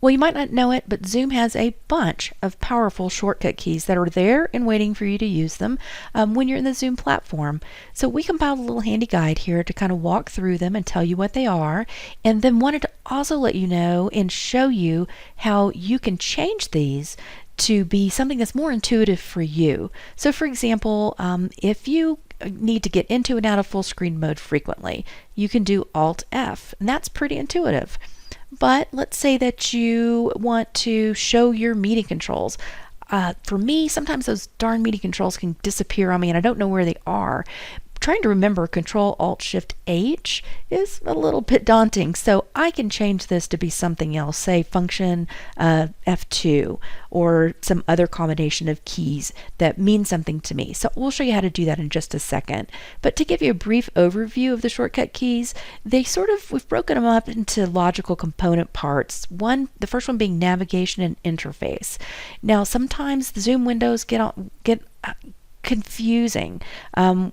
Well, you might not know it, but Zoom has a bunch of powerful shortcut keys that are there and waiting for you to use them when you're in the Zoom platform. So we compiled a little handy guide here to kind of walk through them and tell you what they are, and then wanted to also let you know and show you how you can change these to be something that's more intuitive for you. So for example, if you need to get into and out of full screen mode frequently, you can do Alt F, and that's pretty intuitive. But let's say that you want to show your meeting controls. For me, sometimes those darn meeting controls can disappear on me and I don't know where they are. Trying to remember Control Alt Shift H is a little bit daunting, so I can change this to be something else, say function F2 or some other combination of keys that mean something to me. So we'll show you how to do that in just a second. But to give you a brief overview of the shortcut keys, we've broken them up into logical component parts. The first one being navigation and interface. Now sometimes the Zoom windows get confusing.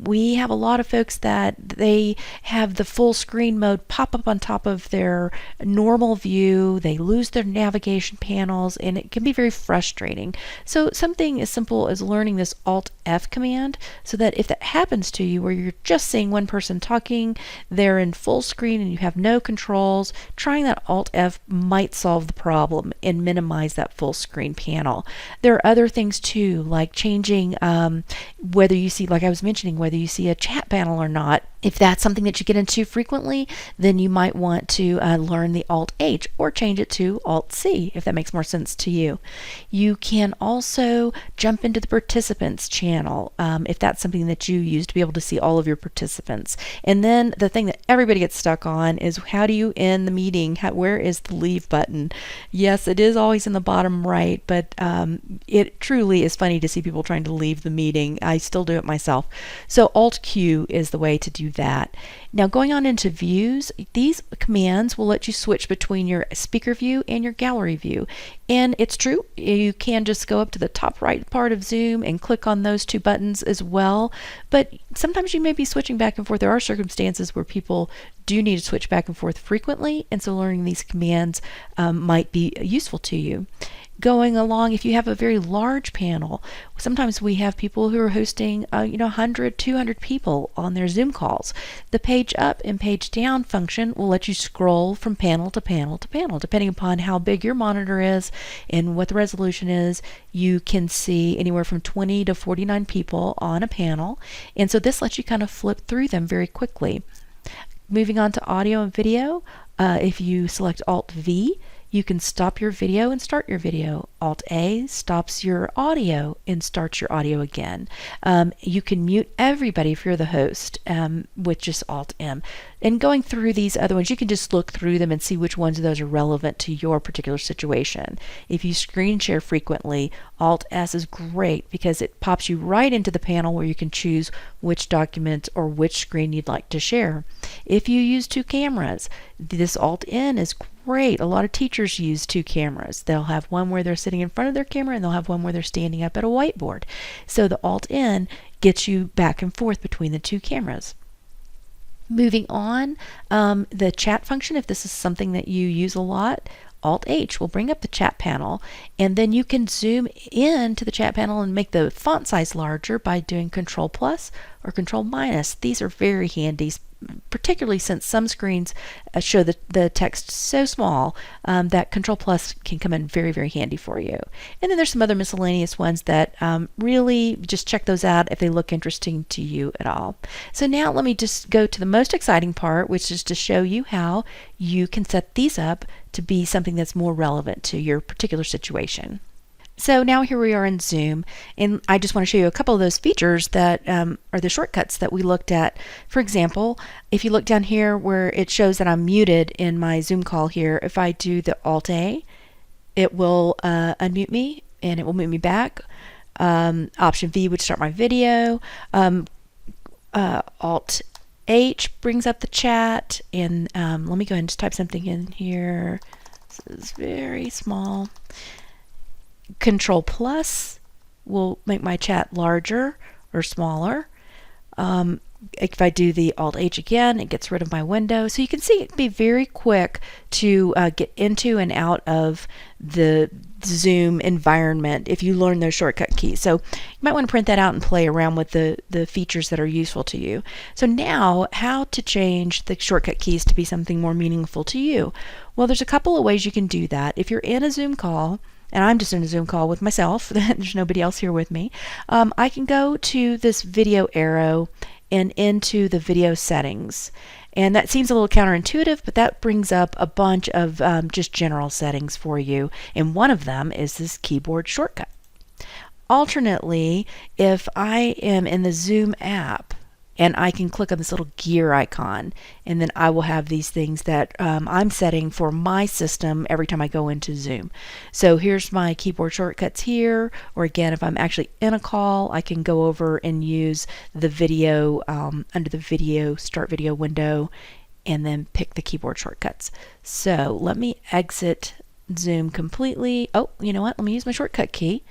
We have a lot of folks that they have the full screen mode pop up on top of their normal view. They lose their navigation panels and it can be very frustrating. So something as simple as learning this Alt F command so that if that happens to you where you're just seeing one person talking, they're in full screen and you have no controls, trying that Alt F might solve the problem and minimize that full screen panel. There are other things too, like changing whether you see, like I was mentioning, whether you see a chat panel or not. If that's something that you get into frequently, then you might want to learn the Alt H or change it to Alt C if that makes more sense to you. You can also jump into the participants channel if that's something that you use to be able to see all of your participants. And then the thing that everybody gets stuck on is how do you end the meeting? Where is the leave button? Yes, it is always in the bottom right, but it truly is funny to see people trying to leave the meeting. I still do it myself. So Alt Q is the way to do that. Now going on into views, these commands will let you switch between your speaker view and your gallery view. And it's true, you can just go up to the top right part of Zoom and click on those two buttons as well. But sometimes you may be switching back and forth. There are circumstances where people do need to switch back and forth frequently, and so learning these commands might be useful to you. Going along, if you have a very large panel, sometimes we have people who are hosting 100, 200 people on their Zoom calls. The page up and page down function will let you scroll from panel to panel to panel. Depending upon how big your monitor is and what the resolution is, you can see anywhere from 20 to 49 people on a panel. And so this lets you kind of flip through them very quickly. Moving on to audio and video, if you select Alt V, you can stop your video and start your video. Alt A stops your audio and starts your audio again. You can mute everybody if you're the host with just Alt M. And going through these other ones, you can just look through them and see which ones of those are relevant to your particular situation. If you screen share frequently, Alt S is great because it pops you right into the panel where you can choose which document or which screen you'd like to share. If you use two cameras, this Alt N is great. A lot of teachers use two cameras. They'll have one where they're sitting in front of their camera and they'll have one where they're standing up at a whiteboard. So the Alt N gets you back and forth between the two cameras. Moving on, the chat function, if this is something that you use a lot, Alt H will bring up the chat panel, and then you can zoom in to the chat panel and make the font size larger by doing Control plus or Control minus. These are very handy, particularly since some screens show the text so small that Control plus can come in very, very handy for you. And then there's some other miscellaneous ones that really just check those out if they look interesting to you at all. So now let me just go to the most exciting part, which is to show you how you can set these up to be something that's more relevant to your particular situation. So now here we are in Zoom, and I just want to show you a couple of those features that are the shortcuts that we looked at. For example, if you look down here where it shows that I'm muted in my Zoom call here, if I do the Alt A, it will unmute me and it will mute me back. Option V would start my video. Alt H brings up the chat, and let me go ahead and just type something in here. This is very small. Control plus will make my chat larger or smaller. if I do the Alt-H again, it gets rid of my window. So you can see it can be very quick to get into and out of the Zoom environment if you learn those shortcut keys. So you might want to print that out and play around with the features that are useful to you. So now, how to change the shortcut keys to be something more meaningful to you? Well, there's a couple of ways you can do that. If you're in a Zoom call, and I'm just in a Zoom call with myself, there's nobody else here with me, I can go to this video arrow and into the video settings. And that seems a little counterintuitive, but that brings up a bunch of just general settings for you. And one of them is this keyboard shortcut. Alternately, if I am in the Zoom app, and I can click on this little gear icon, and then I will have these things that I'm setting for my system every time I go into Zoom. So here's my keyboard shortcuts here, or again, if I'm actually in a call, I can go over and use the video under the video, start video window, and then pick the keyboard shortcuts. So let me exit Zoom completely. Oh, you know what? Let me use my shortcut key.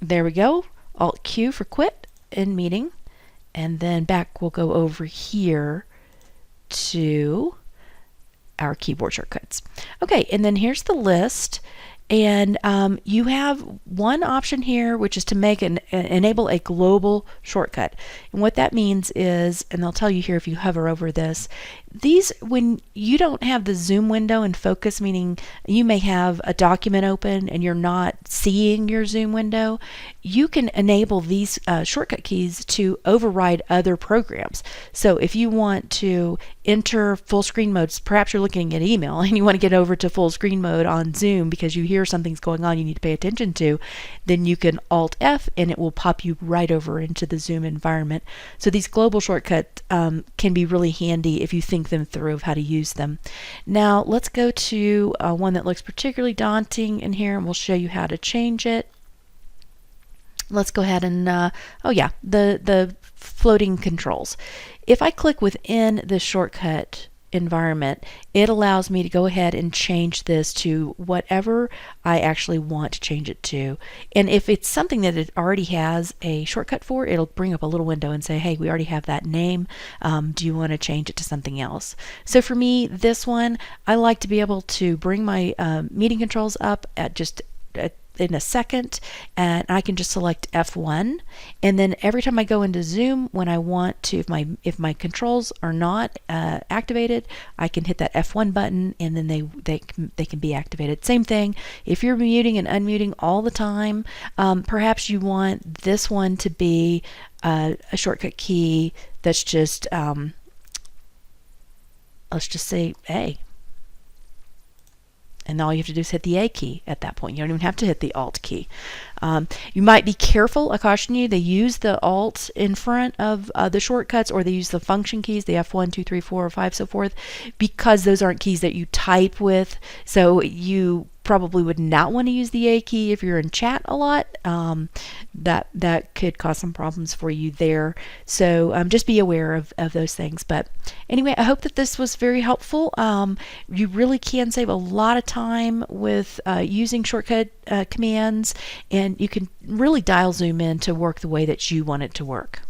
There we go. Alt Q for quit in meeting. And then back, we'll go over here to our keyboard shortcuts. Okay, and then here's the list. And you have one option here, which is to make enable a global shortcut. And what that means is, and they'll tell you here if you hover over this, these, when you don't have the Zoom window in focus, meaning you may have a document open and you're not seeing your Zoom window, you can enable these shortcut keys to override other programs. So if you want to enter full screen mode, perhaps you're looking at email and you want to get over to full screen mode on Zoom because you hear something's going on you need to pay attention to, then you can Alt F and it will pop you right over into the Zoom environment. So these global shortcuts can be really handy if you think them through of how to use them. Now let's go to one that looks particularly daunting in here, and we'll show you how to change it. Let's go ahead and oh yeah, the floating controls. If I click within the shortcut environment, it allows me to go ahead and change this to whatever I actually want to change it to. And if it's something that it already has a shortcut for, it'll bring up a little window and say, hey, we already have that name. Do you want to change it to something else? So for me, this one, I like to be able to bring my meeting controls up at just in a second, and I can just select F1, and then every time I go into Zoom, when I want to, if my controls are not activated, I can hit that F1 button, and then they can be activated. Same thing if you're muting and unmuting all the time. Perhaps you want this one to be a shortcut key that's just let's just say A. And all you have to do is hit the A key at that point. You don't even have to hit the Alt key. You might be careful. I caution you, they use the Alt in front of the shortcuts, or they use the function keys, the F1, 2, 3, 4, or 5, so forth, because those aren't keys that you type with. So you probably would not want to use the A key if you're in chat a lot. That could cause some problems for you there. So just be aware of those things. But anyway, I hope that this was very helpful. You really can save a lot of time with using shortcut commands, and you can really dial Zoom in to work the way that you want it to work.